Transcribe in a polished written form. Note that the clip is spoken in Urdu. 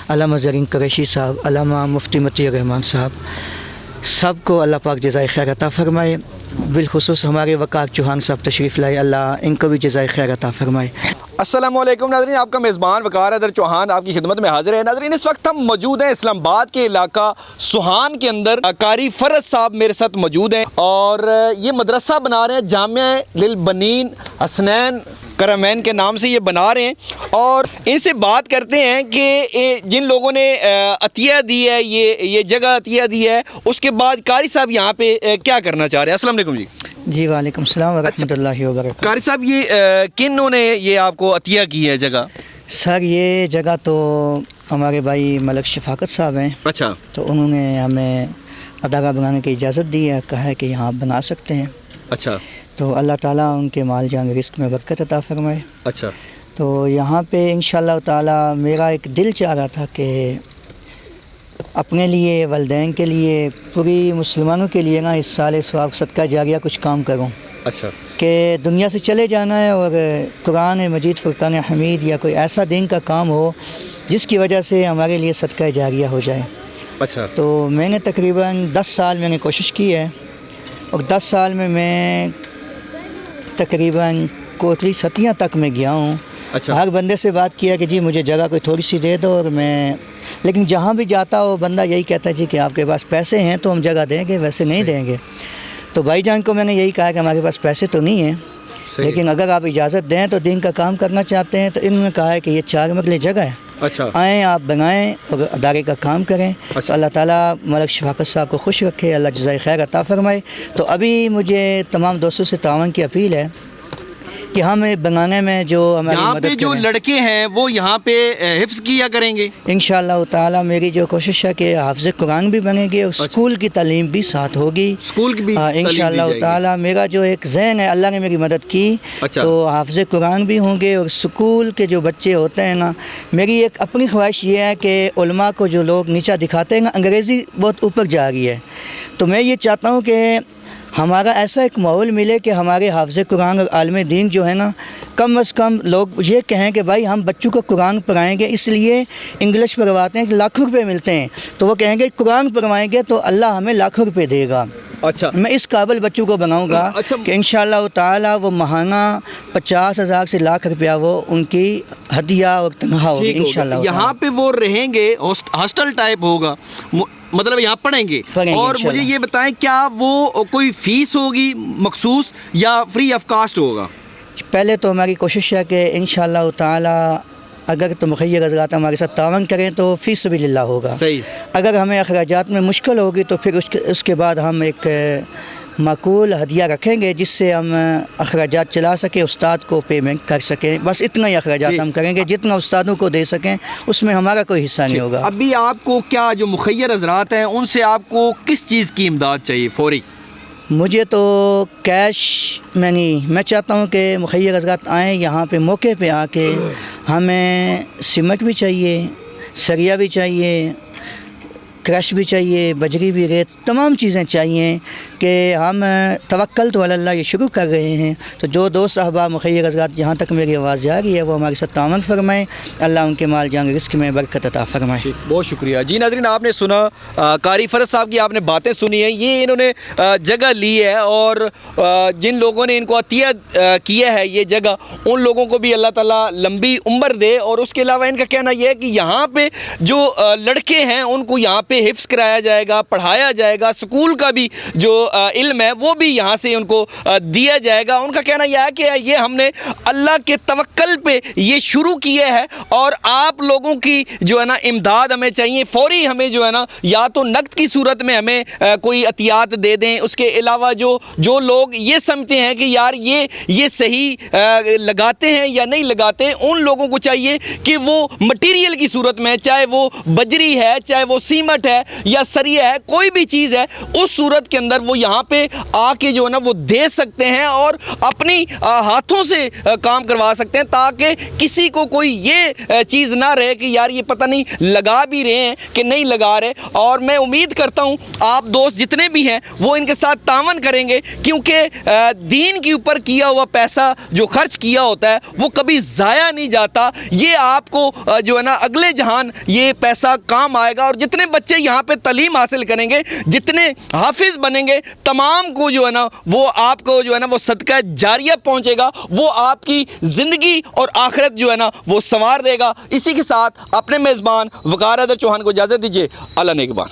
علامہ زرین قریشی صاحب، علامہ مفتی مطیع الرحمان صاحب، سب کو اللہ پاک جزائے خیر عطا فرمائے۔ بالخصوص ہمارے وقار چوہان صاحب تشریف لائے، اللہ ان کو بھی جزائے خیر عطا فرمائے۔ السلام علیکم ناظرین، آپ کا میزبان وقار حیدر چوہان آپ کی خدمت میں حاضر ہے۔ ناظرین، اس وقت ہم موجود ہیں اسلام آباد کے علاقہ سوہان کے اندر۔ قاری فرز صاحب میرے ساتھ موجود ہیں اور یہ مدرسہ بنا رہے ہیں، جامعہ للبنین حسنین کرمین کے نام سے یہ بنا رہے ہیں، اور ان سے بات کرتے ہیں کہ جن لوگوں نے عطیہ دی ہے، یہ جگہ عطیہ دی ہے، اس کے بعد قاری صاحب یہاں پہ کیا کرنا چاہ رہے ہیں۔ السلام علیکم جی۔ جی وعلیکم السلام ورحمۃ اللہ وبرکاتہ۔ قاری صاحب، یہ کنوں نے یہ آپ کو عطیہ کی ہے جگہ؟ سر یہ جگہ تو ہمارے بھائی ملک شفاقت صاحب ہیں، اچھا، تو انہوں نے ہمیں ادارہ بنانے کی اجازت دی ہے، کہا ہے کہ یہاں آپ بنا سکتے ہیں۔ اچھا تو اللہ تعالیٰ ان کے مال جان رزق میں برکت عطا فرمائے۔ اچھا، تو یہاں پہ انشاءاللہ تعالیٰ میرا ایک دل چاہ رہا تھا کہ اپنے لیے، والدین کے لیے، پوری مسلمانوں کے لیے نا اس سال ثواب صدقہ جاریہ کچھ کام کروں، اچھا، کہ دنیا سے چلے جانا ہے اور قرآن مجید فرقان حمید یا کوئی ایسا دین کا کام ہو جس کی وجہ سے ہمارے لیے صدقہ جاریہ ہو جائے۔ اچھا، تو میں نے تقریباً 10 سال میں نے کوشش کی ہے، اور 10 سال میں تقریباً کوٹلی ستیاں تک میں گیا ہوں۔ اچھا، ہر بندے سے بات کیا کہ جی مجھے جگہ کوئی تھوڑی سی دے دو، اور لیکن جہاں بھی جاتا ہو بندہ یہی کہتا ہے جی کہ آپ کے پاس پیسے ہیں تو ہم جگہ دیں گے، ویسے نہیں دیں گے۔ تو بھائی جان کو میں نے یہی کہا کہ ہمارے پاس پیسے تو نہیں ہیں، لیکن اگر آپ اجازت دیں تو دین کا کام کرنا چاہتے ہیں، تو انہوں نے کہا ہے کہ یہ 4 مرلے جگہ ہے، اچھا، آئیں آپ بنائیں اور ادارے کا کام کریں۔ تو اللہ تعالیٰ ملک شفاقت صاحب کو خوش رکھے، اللہ جزائے خیر عطا فرمائے۔ تو ابھی مجھے تمام دوستوں سے تعاون کی اپیل ہے کہ ہم بنانے میں جو ہماری یہاں پہ مدد جو کریں۔ لڑکے ہیں وہ یہاں پہ حفظ کیا کریں گے انشاءاللہ تعالیٰ میری جو کوشش ہے کہ حافظ قرآن بھی بنے گے اور اسکول کی تعلیم بھی ساتھ ہوگی، اسکول کی بھی انشاءاللہ تعالیٰ۔ میرا جو ایک ذہن ہے، اللہ نے میری مدد کی، تو حافظ قرآن بھی ہوں گے، اور اسکول کے جو بچے ہوتے ہیں نا، میری ایک اپنی خواہش یہ ہے کہ علماء کو جو لوگ نیچا دکھاتے ہیں نا، انگریزی بہت اوپر جا رہی ہے، تو میں یہ چاہتا ہوں کہ ہمارا ایسا ایک ماحول ملے کہ ہمارے حافظ قرآن اور عالم دین جو ہے نا، کم از کم لوگ یہ کہیں کہ بھائی ہم بچوں کو قرآن پڑھائیں گے، اس لیے انگلش پڑھواتے ہیں کہ لاکھوں روپے ملتے ہیں، تو وہ کہیں گے قرآن پڑھوائیں گے تو اللہ ہمیں لاکھوں روپے دے گا۔ اچھا، میں اس قابل بچوں کو بناؤں گا کہ انشاءاللہ تعالیٰ وہ ماہانہ 50,000 سے لاکھ روپیہ وہ ان کی ہدیہ اور تنخواہ ہوگی انشاءاللہ۔ یہاں پہ وہ رہیں گے، ہاسٹل ٹائپ ہوگا، مطلب یہاں پڑھیں گے۔ اور مجھے یہ بتائیں، کیا وہ کوئی فیس ہوگی مخصوص یا فری آف کاسٹ ہوگا؟ پہلے تو ہماری کوشش ہے کہ انشاءاللہ تعالیٰ اگر تو مخیر حضرات ہمارے ساتھ تعاون کریں تو فی سبیل اللہ ہوگا۔ صحیح۔ اگر ہمیں اخراجات میں مشکل ہوگی تو پھر اس کے بعد ہم ایک معقول ہدیہ رکھیں گے جس سے ہم اخراجات چلا سکیں، استاد کو پیمنٹ کر سکیں، بس اتنا ہی اخراجات ہم کریں گے، جتنا استادوں کو دے سکیں اس میں ہمارا کوئی حصہ نہیں ہوگا۔ ابھی آپ کو کیا جو مخیر حضرات ہیں ان سے آپ کو کس چیز کی امداد چاہیے فوری؟ مجھے تو کیش میں نہیں، میں چاہتا ہوں کہ مخیر حضرات آئیں یہاں پہ موقع پہ آ کے، ہمیں سمٹ بھی چاہیے، سریا بھی چاہیے، کرش بھی چاہیے، بجری بھی، ریت، تمام چیزیں چاہیے کہ ہم توکل تو اللہ یہ شروع کر رہے ہیں۔ تو جو دوست احباب مخیر حضرات جہاں تک میری آواز جا رہی ہے وہ ہمارے ساتھ تعاون فرمائیں، اللہ ان کے مال جان رزق میں برکت عطا فرمائے۔ بہت شکریہ جی۔ ناظرین، آپ نے سنا قاری فرز صاحب کی، آپ نے باتیں سنی ہیں، یہ انہوں نے جگہ لی ہے، اور جن لوگوں نے ان کو عطیہ کیا ہے یہ جگہ، ان لوگوں کو بھی اللہ تعالیٰ لمبی عمر دے۔ اور اس کے علاوہ ان کا کہنا یہ ہے کہ یہاں پہ جو لڑکے ہیں ان کو یہاں پہ حفظ کرایا جائے گا، پڑھایا جائے گا، اسکول کا بھی جو علم ہے وہ بھی یہاں سے ان کو دیا جائے گا۔ ان کا کہنا یہ ہے کہ یہ ہم نے اللہ کے توکل پہ یہ شروع کیا ہے، اور آپ لوگوں کی جو ہے نا امداد ہمیں چاہیے فوری، ہمیں جو ہے نا یا تو نقد کی صورت میں ہمیں کوئی عطیات دے دیں۔ اس کے علاوہ جو لوگ یہ سمجھتے ہیں کہ یار یہ صحیح لگاتے ہیں یا نہیں لگاتے، ان لوگوں کو چاہیے کہ وہ مٹیریل کی صورت میں، چاہے وہ بجری ہے، چاہے وہ سیمنٹ سیمنٹ ہے یا سریا ہے, کوئی بھی چیز ہے, اس صورت کے اندر وہ یہاں پہ آ کے جو ہے نا وہ دے سکتے ہیں اور اپنی ہاتھوں سے کام کروا سکتے ہیں, تاکہ کسی کو کوئی یہ چیز نہ رہے کہ یار یہ پتہ نہیں لگا بھی رہے ہیں کہ نہیں لگا رہے. اور میں امید کرتا ہوں آپ دوست جتنے بھی ہیں وہ ان کے ساتھ تعاون کریں گے, کیونکہ دین کے اوپر کیا ہوا پیسہ جو خرچ کیا ہوتا ہے وہ کبھی ضائع نہیں جاتا. یہ آپ کو جو ہے نا اگلے جہان یہ پیسہ کام آئے گا, اور جتنے بچے یہاں پہ تعلیم حاصل کریں گے, جتنے حافظ بنیں گے, تمام کو جو ہے نا وہ آپ کو جو ہے نا وہ صدقہ جاریہ پہنچے گا, وہ آپ کی زندگی اور آخرت جو ہے نا وہ سنوار دے گا. اسی کے ساتھ اپنے میزبان وقار حیدر چوہان کو اجازت دیجیے. اللہ نگہبان.